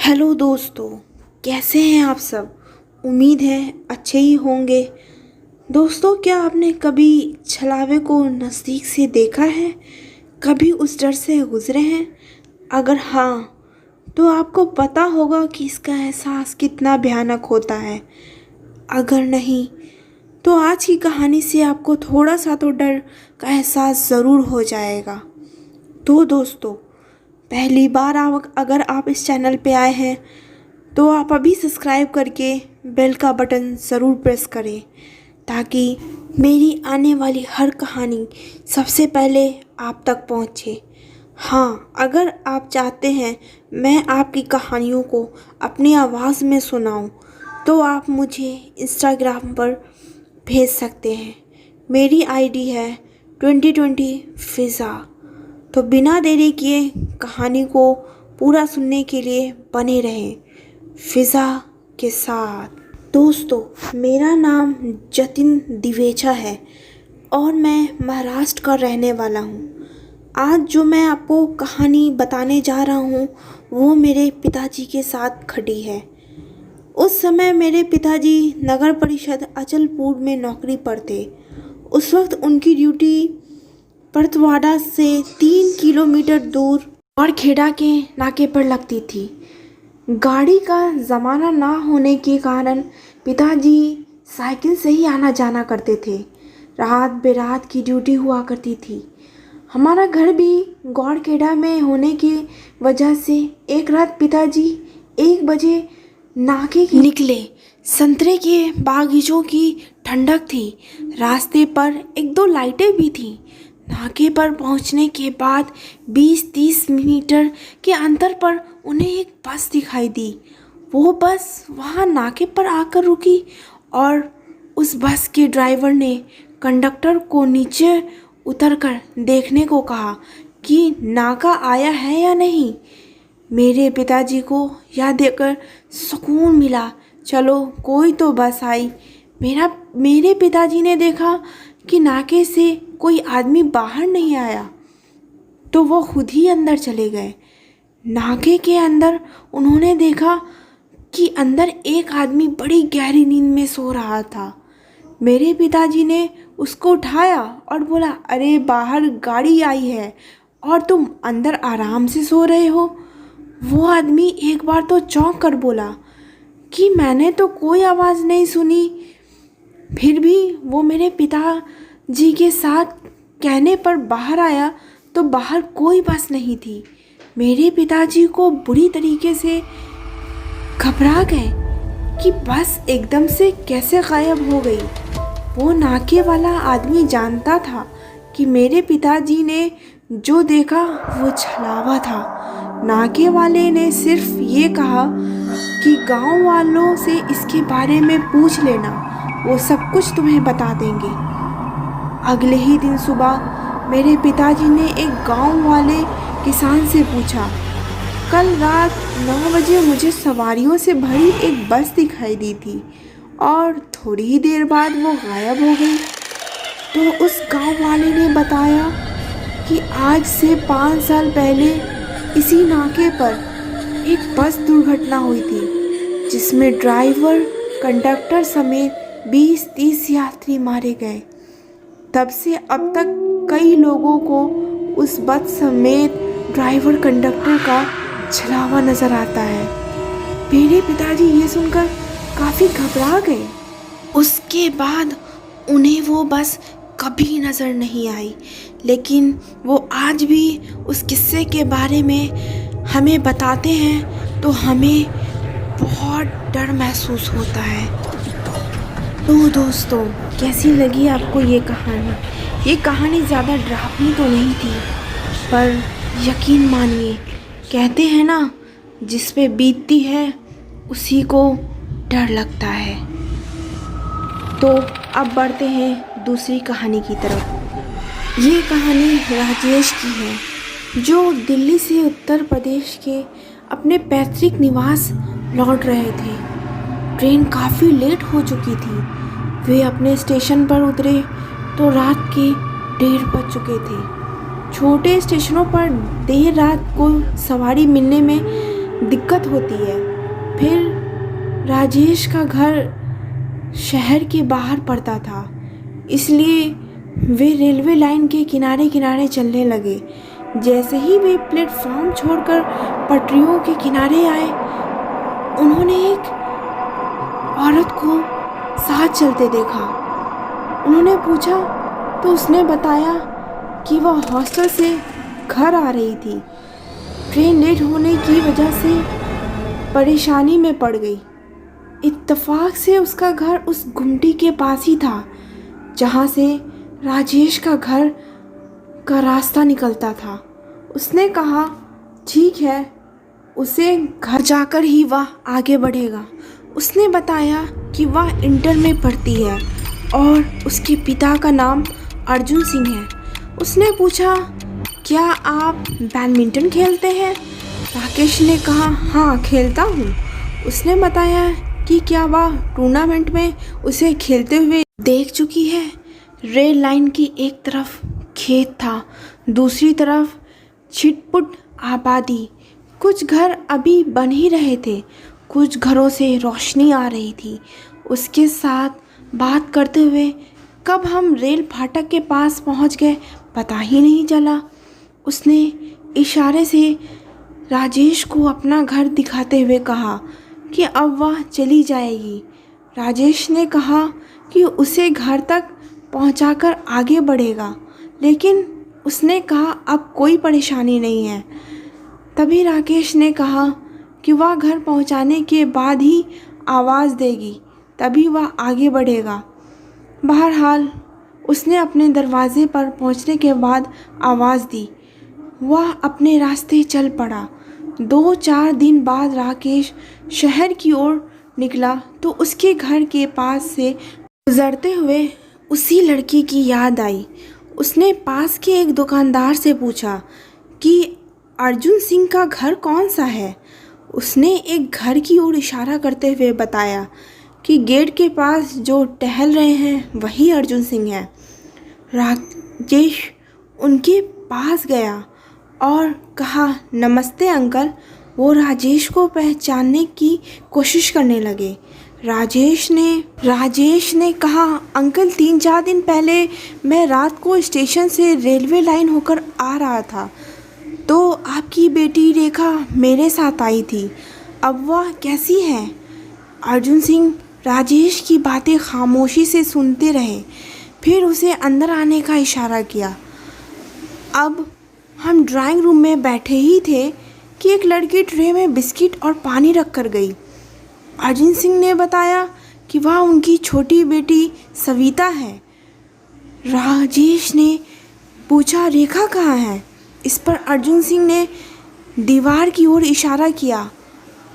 Hello दोस्तों, कैसे हैं आप सब। उम्मीद है अच्छे ही होंगे। दोस्तों, क्या आपने कभी छलावे को नज़दीक से देखा है, कभी उस डर से गुज़रे हैं? अगर हाँ, तो आपको पता होगा कि इसका एहसास कितना भयानक होता है। अगर नहीं, तो आज की कहानी से आपको थोड़ा सा तो डर का एहसास ज़रूर हो जाएगा। तो दोस्तों, पहली बार अगर आप इस चैनल पे आए हैं तो आप अभी सब्सक्राइब करके बेल का बटन ज़रूर प्रेस करें, ताकि मेरी आने वाली हर कहानी सबसे पहले आप तक पहुंचे। हाँ, अगर आप चाहते हैं मैं आपकी कहानियों को अपनी आवाज़ में सुनाऊं, तो आप मुझे इंस्टाग्राम पर भेज सकते हैं। मेरी आईडी है 2020 फ़िज़ा। तो बिना देरी किए कहानी को पूरा सुनने के लिए बने रहें फ़िज़ा के साथ। दोस्तों, मेरा नाम जतिन दिवेचा है और मैं महाराष्ट्र का रहने वाला हूँ। आज जो मैं आपको कहानी बताने जा रहा हूँ वो मेरे पिताजी के साथ घटी है। उस समय मेरे पिताजी नगर परिषद अचलपुर में नौकरी पर थे। उस वक्त उनकी ड्यूटी परतवाड़ा से 3 किलोमीटर दूर और खेड़ा के नाके पर लगती थी। गाड़ी का ज़माना ना होने के कारण पिताजी साइकिल से ही आना जाना करते थे। रात बेरात की ड्यूटी हुआ करती थी। हमारा घर भी गौड़खेड़ा में होने की वजह से एक रात पिताजी 1 बजे नाके की निकले। संतरे के बागीचों की ठंडक थी। रास्ते पर 1-2 लाइटें भी थीं। नाके पर पहुंचने के बाद 20-30 मीटर के अंतर पर उन्हें एक बस दिखाई दी। वो बस वहां नाके पर आकर रुकी और उस बस के ड्राइवर ने कंडक्टर को नीचे उतरकर देखने को कहा कि नाका आया है या नहीं। मेरे पिताजी को यह देखकर सुकून मिला। चलो, कोई तो बस आई। मेरे पिताजी ने देखा कि नाके से कोई आदमी बाहर नहीं आया, तो वो खुद ही अंदर चले गए। नाके के अंदर उन्होंने देखा कि अंदर एक आदमी बड़ी गहरी नींद में सो रहा था। मेरे पिताजी ने उसको उठाया और बोला, अरे बाहर गाड़ी आई है और तुम अंदर आराम से सो रहे हो। वो आदमी एक बार तो चौंक कर बोला कि मैंने तो कोई आवाज़ नहीं सुनी। फिर भी वो मेरे पिताजी के साथ कहने पर बाहर आया तो बाहर कोई बस नहीं थी। मेरे पिताजी को बुरी तरीके से घबरा गए कि बस एकदम से कैसे गायब हो गई। वो नाके वाला आदमी जानता था कि मेरे पिताजी ने जो देखा वो छलावा था। नाके वाले ने सिर्फ ये कहा कि गांव वालों से इसके बारे में पूछ लेना, वो सब कुछ तुम्हें बता देंगे। अगले ही दिन सुबह मेरे पिताजी ने एक गांव वाले किसान से पूछा, कल रात 9 बजे मुझे सवारियों से भरी एक बस दिखाई दी थी और थोड़ी ही देर बाद वो गायब हो गई। तो उस गांव वाले ने बताया कि आज से 5 साल पहले इसी नाके पर एक बस दुर्घटना हुई थी, जिसमें ड्राइवर कंडक्टर समेत 20-30 यात्री मारे गए। तब से अब तक कई लोगों को उस बस समेत ड्राइवर कंडक्टर का छलावा नज़र आता है। मेरे पिताजी ये सुनकर काफ़ी घबरा गए। उसके बाद उन्हें वो बस कभी नज़र नहीं आई, लेकिन वो आज भी उस किस्से के बारे में हमें बताते हैं तो हमें बहुत डर महसूस होता है। तो दोस्तों, कैसी लगी आपको ये कहानी? ये कहानी ज़्यादा डरावनी तो नहीं थी, पर यकीन मानिए, कहते हैं ना, जिस पे बीतती है उसी को डर लगता है। तो अब बढ़ते हैं दूसरी कहानी की तरफ। ये कहानी राजेश की है, जो दिल्ली से उत्तर प्रदेश के अपने पैतृक निवास लौट रहे थे। ट्रेन काफ़ी लेट हो चुकी थी। वे अपने स्टेशन पर उतरे तो रात के 1:30 बज चुके थे। छोटे स्टेशनों पर देर रात को सवारी मिलने में दिक्कत होती है। फिर राजेश का घर शहर के बाहर पड़ता था, इसलिए वे रेलवे लाइन के किनारे किनारे चलने लगे। जैसे ही वे प्लेटफॉर्म छोड़कर पटरियों के किनारे आए, उन्होंने एक औरत को साथ चलते देखा। उन्होंने पूछा तो उसने बताया कि वह हॉस्टल से घर आ रही थी। ट्रेन लेट होने की वजह से परेशानी में पड़ गई। इत्तेफाक से उसका घर उस गुमटी के पास ही था जहाँ से राजेश का घर का रास्ता निकलता था। उसने कहा ठीक है, उसे घर जाकर ही वह आगे बढ़ेगा। उसने बताया कि वह इंटर में पढ़ती है और उसके पिता का नाम अर्जुन सिंह है। उसने पूछा क्या आप बैडमिंटन खेलते हैं? राकेश ने कहा हाँ खेलता हूँ। उसने बताया कि क्या वह टूर्नामेंट में उसे खेलते हुए देख चुकी है। रेल लाइन की एक तरफ खेत था, दूसरी तरफ छिटपुट आबादी। कुछ घर अभी बन ही रहे थे, कुछ घरों से रोशनी आ रही थी। उसके साथ बात करते हुए कब हम रेल फाटक के पास पहुंच गए पता ही नहीं चला। उसने इशारे से राजेश को अपना घर दिखाते हुए कहा कि अब वह चली जाएगी। राजेश ने कहा कि उसे घर तक पहुंचाकर आगे बढ़ेगा, लेकिन उसने कहा अब कोई परेशानी नहीं है। तभी राकेश ने कहा कि वह घर पहुंचाने के बाद ही आवाज़ देगी, तभी वह आगे बढ़ेगा। बहरहाल उसने अपने दरवाजे पर पहुंचने के बाद आवाज़ दी। वह अपने रास्ते चल पड़ा। 2-4 दिन बाद राकेश शहर की ओर निकला तो उसके घर के पास से गुजरते हुए उसी लड़की की याद आई। उसने पास के एक दुकानदार से पूछा कि अर्जुन सिंह का घर कौन सा है। उसने एक घर की ओर इशारा करते हुए बताया कि गेट के पास जो टहल रहे हैं वही अर्जुन सिंह है। राजेश उनके पास गया और कहा नमस्ते अंकल। वो राजेश को पहचानने की कोशिश करने लगे। राजेश ने कहा अंकल 3-4 दिन पहले मैं रात को स्टेशन से रेलवे लाइन होकर आ रहा था तो आपकी बेटी रेखा मेरे साथ आई थी। अब वह कैसी है? अर्जुन सिंह राजेश की बातें खामोशी से सुनते रहे, फिर उसे अंदर आने का इशारा किया। अब हम ड्राइंग रूम में बैठे ही थे कि एक लड़की ट्रे में बिस्किट और पानी रख कर गई। अर्जुन सिंह ने बताया कि वह उनकी छोटी बेटी सविता है। राजेश ने पूछा रेखा कहाँ है? इस पर अर्जुन सिंह ने दीवार की ओर इशारा किया।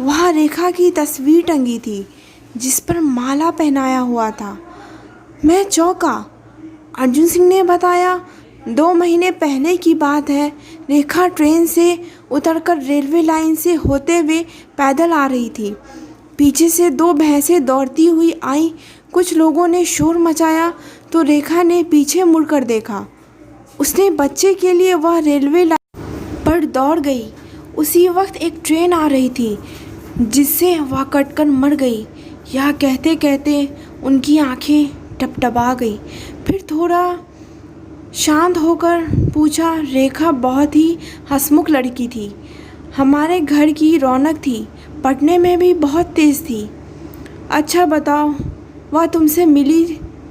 वहाँ रेखा की तस्वीर टंगी थी जिस पर माला पहनाया हुआ था। मैं चौंका। अर्जुन सिंह ने बताया 2 महीने पहले की बात है। रेखा ट्रेन से उतरकर रेलवे लाइन से होते हुए पैदल आ रही थी। पीछे से 2 भैंसें दौड़ती हुई आई। कुछ लोगों ने शोर मचाया तो रेखा ने पीछे मुड़कर देखा। उसने बच्चे के लिए वह रेलवे लाइन पर दौड़ गई। उसी वक्त एक ट्रेन आ रही थी जिससे वह कटकर मर गई। यह कहते कहते उनकी आंखें टपटपा गई। फिर थोड़ा शांत होकर पूछा रेखा बहुत ही हंसमुख लड़की थी, हमारे घर की रौनक थी, पढ़ने में भी बहुत तेज़ थी। अच्छा बताओ, वह तुमसे मिली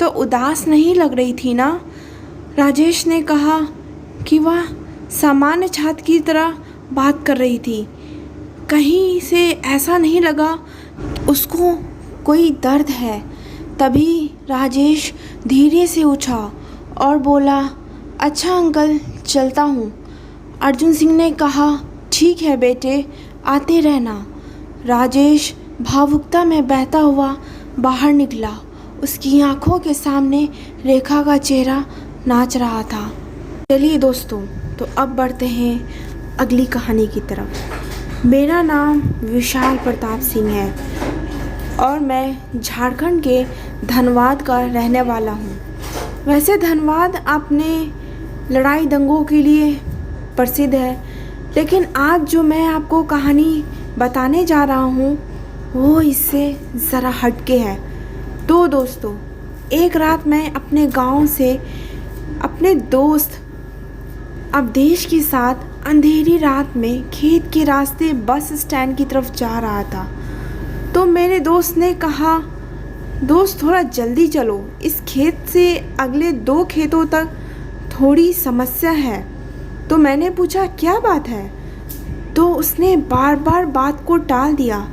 तो उदास नहीं लग रही थी ना? राजेश ने कहा कि वह सामान्य छात्र की तरह बात कर रही थी। कहीं से ऐसा नहीं लगा उसको कोई दर्द है। तभी राजेश धीरे से उठा और बोला अच्छा अंकल चलता हूँ। अर्जुन सिंह ने कहा ठीक है बेटे, आते रहना। राजेश भावुकता में बहता हुआ बाहर निकला। उसकी आंखों के सामने रेखा का चेहरा नाच रहा था। चलिए दोस्तों, तो अब बढ़ते हैं अगली कहानी की तरफ। मेरा नाम विशाल प्रताप सिंह है और मैं झारखंड के धनबाद का रहने वाला हूँ। वैसे धनबाद अपने लड़ाई दंगों के लिए प्रसिद्ध है, लेकिन आज जो मैं आपको कहानी बताने जा रहा हूँ वो इससे ज़रा हटके है। तो दोस्तों, एक रात मैं अपने गांव से अपने दोस्त अवधेश के साथ अंधेरी रात में खेत के रास्ते बस स्टैंड की तरफ जा रहा था। तो मेरे दोस्त ने कहा, दोस्त थोड़ा जल्दी चलो, इस खेत से अगले 2 खेतों तक थोड़ी समस्या है। तो मैंने पूछा क्या बात है? तो उसने बार बार बात को टाल दिया,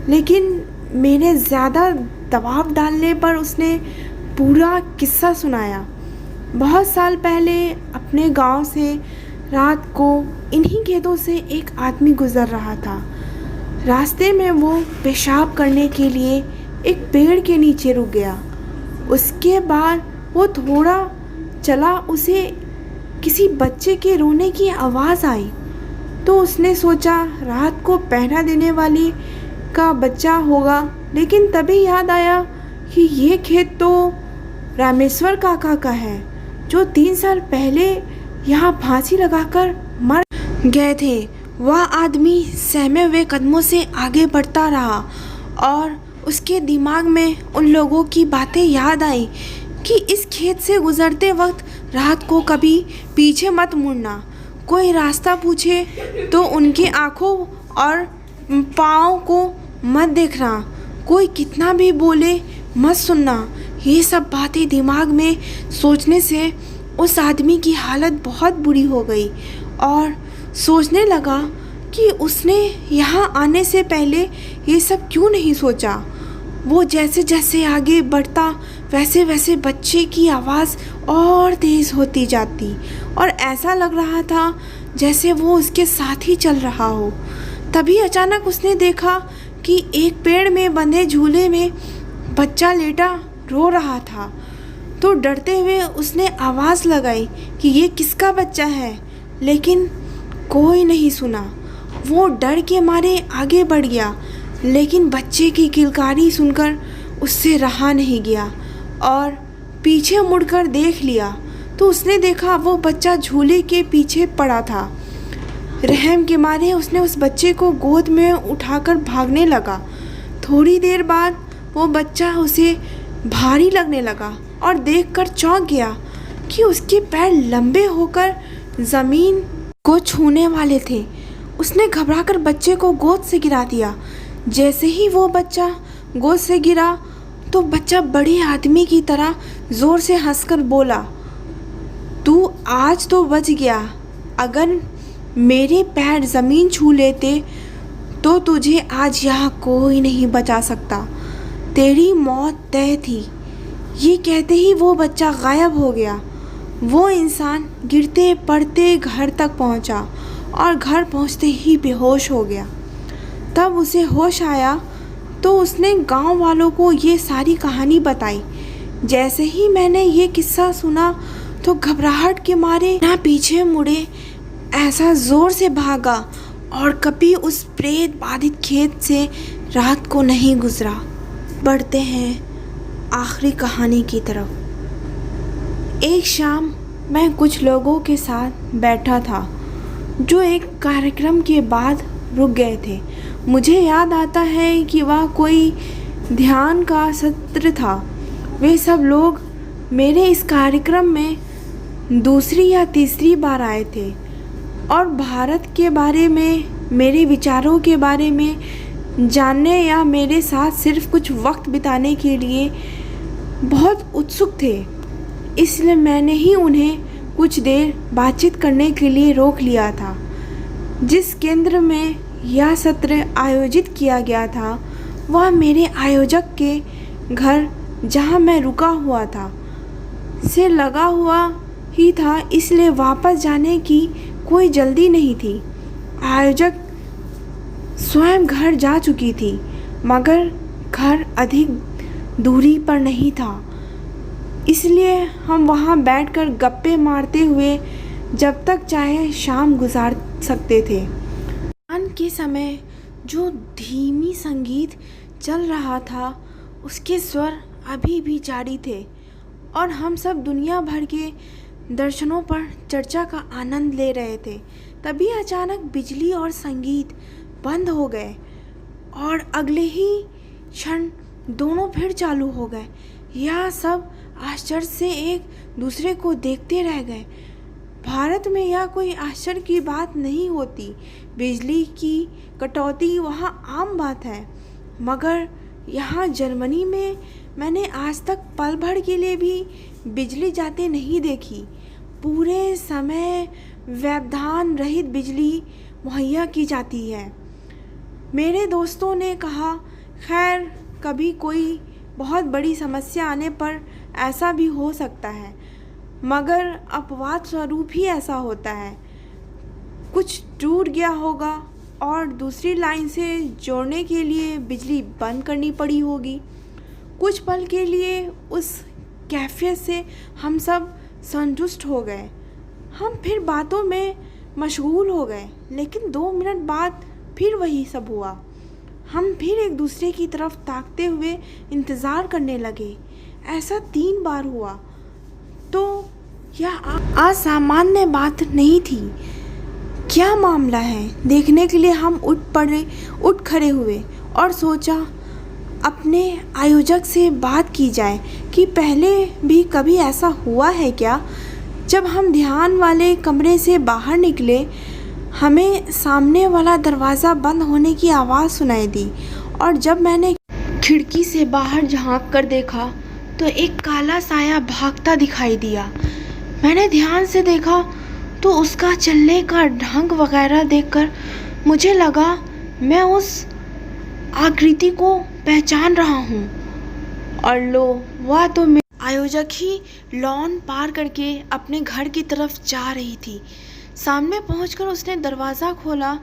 लेकिन मेरे ज़्यादा दबाव डालने पर उसने पूरा किस्सा सुनाया। बहुत साल पहले अपने गांव से रात को इन्हीं खेतों से एक आदमी गुज़र रहा था। रास्ते में वो पेशाब करने के लिए एक पेड़ के नीचे रुक गया। उसके बाद वो थोड़ा चला, उसे किसी बच्चे के रोने की आवाज़ आई। तो उसने सोचा रात को पहरा देने वाली का बच्चा होगा, लेकिन तभी याद आया कि ये खेत तो रामेश्वर काका का है, जो 3 साल पहले यहाँ फांसी लगाकर मर गए थे। वह आदमी सहमे हुए कदमों से आगे बढ़ता रहा और उसके दिमाग में उन लोगों की बातें याद आई कि इस खेत से गुजरते वक्त रात को कभी पीछे मत मुड़ना, कोई रास्ता पूछे तो उनकी आँखों और पाँव को मत देखना, कोई कितना भी बोले मत सुनना। ये सब बातें दिमाग में सोचने से उस आदमी की हालत बहुत बुरी हो गई और सोचने लगा कि उसने यहाँ आने से पहले ये सब क्यों नहीं सोचा। वो जैसे जैसे आगे बढ़ता वैसे वैसे बच्चे की आवाज़ और तेज़ होती जाती और ऐसा लग रहा था जैसे वो उसके साथ ही चल रहा हो। तभी अचानक उसने देखा कि एक पेड़ में बंधे झूले में बच्चा लेटा रो रहा था। तो डरते हुए उसने आवाज़ लगाई कि ये किसका बच्चा है, लेकिन कोई नहीं सुना। वो डर के मारे आगे बढ़ गया, लेकिन बच्चे की किलकारी सुनकर उससे रहा नहीं गया और पीछे मुड़कर देख लिया तो उसने देखा वो बच्चा झूले के पीछे पड़ा था। रहम के मारे उसने उस बच्चे को गोद में उठाकर भागने लगा। थोड़ी देर बाद वो बच्चा उसे भारी लगने लगा और देखकर चौंक गया कि उसके पैर लंबे होकर ज़मीन को छूने वाले थे। उसने घबराकर बच्चे को गोद से गिरा दिया। जैसे ही वो बच्चा गोद से गिरा तो बच्चा बड़े आदमी की तरह ज़ोर से हंसकर बोला, तू आज तो बच गया। अगर मेरे पैर ज़मीन छू लेते तो तुझे आज यहाँ कोई नहीं बचा सकता, तेरी मौत तय थी। ये कहते ही वो बच्चा गायब हो गया। वो इंसान गिरते पड़ते घर तक पहुँचा और घर पहुँचते ही बेहोश हो गया। तब उसे होश आया तो उसने गांव वालों को ये सारी कहानी बताई। जैसे ही मैंने ये किस्सा सुना तो घबराहट के मारे ना पीछे मुड़े, ऐसा ज़ोर से भागा और कभी उस प्रेत बाधित खेत से रात को नहीं गुजरा। बढ़ते हैं आखिरी कहानी की तरफ। एक शाम मैं कुछ लोगों के साथ बैठा था जो एक कार्यक्रम के बाद रुक गए थे। मुझे याद आता है कि वह कोई ध्यान का सत्र था। वे सब लोग मेरे इस कार्यक्रम में दूसरी या तीसरी बार आए थे और भारत के बारे में, मेरे विचारों के बारे में जानने या मेरे साथ सिर्फ कुछ वक्त बिताने के लिए बहुत उत्सुक थे। इसलिए मैंने ही उन्हें कुछ देर बातचीत करने के लिए रोक लिया था। जिस केंद्र में यह सत्र आयोजित किया गया था वह मेरे आयोजक के घर, जहां मैं रुका हुआ था, से लगा हुआ ही था, इसलिए वापस जाने की कोई जल्दी नहीं थी। आयोजक स्वयं घर जा चुकी थी, मगर घर अधिक दूरी पर नहीं था, इसलिए हम वहाँ बैठकर गप्पे मारते हुए जब तक चाहे शाम गुजार सकते थे। शाम के समय जो धीमी संगीत चल रहा था उसके स्वर अभी भी जारी थे और हम सब दुनिया भर के दर्शनों पर चर्चा का आनंद ले रहे थे। तभी अचानक बिजली और संगीत बंद हो गए और अगले ही क्षण दोनों फिर चालू हो गए। यह सब आश्चर्य से एक दूसरे को देखते रह गए। भारत में यह कोई आश्चर्य की बात नहीं होती। बिजली की कटौती वहाँ आम बात है, मगर यहाँ जर्मनी में मैंने आज तक पल भर के लिए भी बिजली जाते नहीं देखी। पूरे समय व्यवधान रहित बिजली मुहैया की जाती है। मेरे दोस्तों ने कहा, खैर कभी कोई बहुत बड़ी समस्या आने पर ऐसा भी हो सकता है, मगर अपवाद स्वरूप ही ऐसा होता है। कुछ टूट गया होगा और दूसरी लाइन से जोड़ने के लिए बिजली बंद करनी पड़ी होगी। कुछ पल के लिए उस कैफियत से हम सब संतुष्ट हो गए। हम फिर बातों में मशगूल हो गए, लेकिन 2 मिनट बाद फिर वही सब हुआ। हम फिर एक दूसरे की तरफ ताकते हुए इंतज़ार करने लगे। ऐसा 3 बार हुआ। तो यह असामान्य बात नहीं थी। क्या मामला है देखने के लिए हम उठ खड़े हुए और सोचा अपने आयोजक से बात की जाए कि पहले भी कभी ऐसा हुआ है क्या। जब हम ध्यान वाले कमरे से बाहर निकले, हमें सामने वाला दरवाज़ा बंद होने की आवाज़ सुनाई दी और जब मैंने खिड़की से बाहर झांक कर देखा तो एक काला साया भागता दिखाई दिया। मैंने ध्यान से देखा तो उसका चलने का ढंग वगैरह देखकर मुझे लगा मैं उस आकृति को पहचान रहा हूँ। और लो, वह तो आयोजक ही लॉन पार करके अपने घर की तरफ जा रही थी। सामने पहुंचकर उसने दरवाज़ा खोला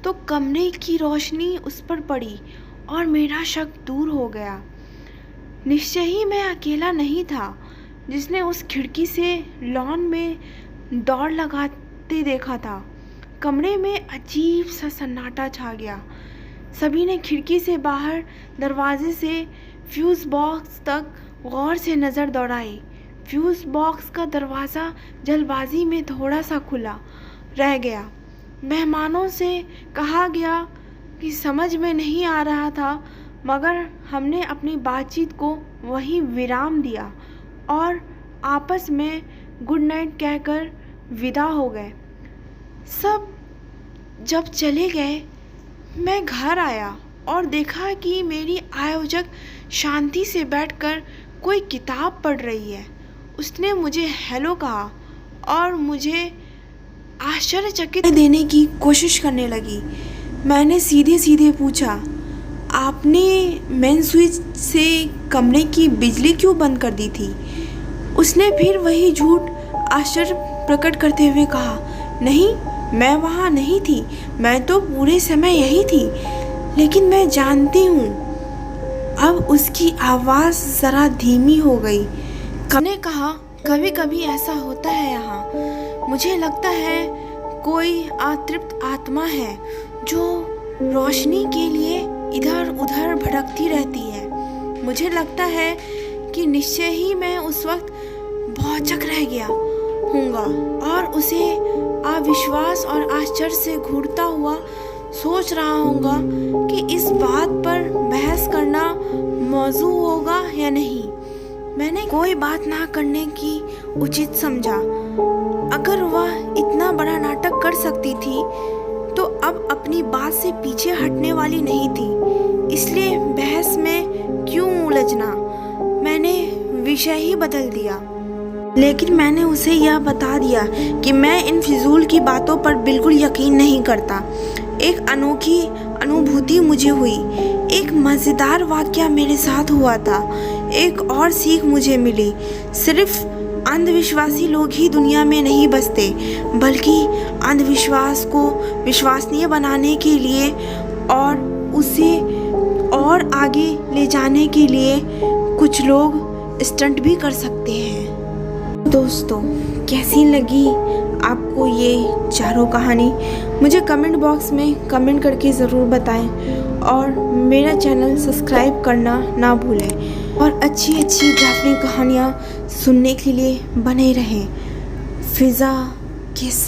तो कमरे की रोशनी उस पर पड़ी और मेरा शक दूर हो गया। निश्चय ही मैं अकेला नहीं था जिसने उस खिड़की से लॉन में दौड़ लगाते देखा था। कमरे में अजीब सा सन्नाटा छा गया। सभी ने खिड़की से बाहर दरवाजे से फ्यूज़ बॉक्स तक गौर से नज़र दौड़ाई। फ्यूज़ बॉक्स का दरवाज़ा जल्दबाजी में थोड़ा सा खुला रह गया। मेहमानों से कहा गया कि समझ में नहीं आ रहा था, मगर हमने अपनी बातचीत को वहीं विराम दिया और आपस में गुड नाइट कहकर विदा हो गए। सब जब चले गए, मैं घर आया और देखा कि मेरी आयोजक शांति से बैठकर कोई किताब पढ़ रही है। उसने मुझे हेलो कहा और मुझे आश्चर्यचकित देने की कोशिश करने लगी। मैंने सीधे सीधे पूछा, आपने मेन स्विच से कमरे की बिजली क्यों बंद कर दी थी। उसने फिर वही झूठ आश्चर्य प्रकट करते हुए कहा, नहीं, मैं वहाँ नहीं थी, मैं तो पूरे समय यही थी। लेकिन मैं जानती हूँ। अब उसकी आवाज़ ज़रा धीमी हो गई। मैंने कहा, कभी कभी ऐसा होता है यहाँ। मुझे लगता है कोई अतृप्त आत्मा है जो रोशनी के लिए इधर उधर भटकती रहती है। मुझे लगता है कि निश्चय ही मैं उस वक्त भौचक रह गया हूँगा और उसे अविश्वास और आश्चर्य से घूरता हुआ सोच रहा हूँगा कि इस बात पर बहस करना मौजू होगा या नहीं। मैंने कोई बात ना करने की उचित समझा। अगर वह इतना बड़ा नाटक कर सकती थी तो अब अपनी बात से पीछे हटने वाली नहीं थी, इसलिए बहस में क्यों उलझना। मैंने विषय ही बदल दिया। लेकिन मैंने उसे यह बता दिया कि मैं इन फिजूल की बातों पर बिल्कुल यकीन नहीं करता। एक अनोखी अनुभूति मुझे हुई। एक मज़ेदार वाक़या मेरे साथ हुआ था। एक और सीख मुझे मिली। सिर्फ अंधविश्वासी लोग ही दुनिया में नहीं बसते, बल्कि अंधविश्वास को विश्वसनीय बनाने के लिए और उसे और आगे ले जाने के लिए कुछ लोग स्टंट भी कर सकते हैं। दोस्तों, कैसी लगी आपको ये चारों कहानी? मुझे कमेंट बॉक्स में कमेंट करके ज़रूर बताएं और मेरा चैनल सब्सक्राइब करना ना भूलें और अच्छी अच्छी ड्राफ्टिंग कहानियाँ सुनने के लिए बने रहें। फिज़ा के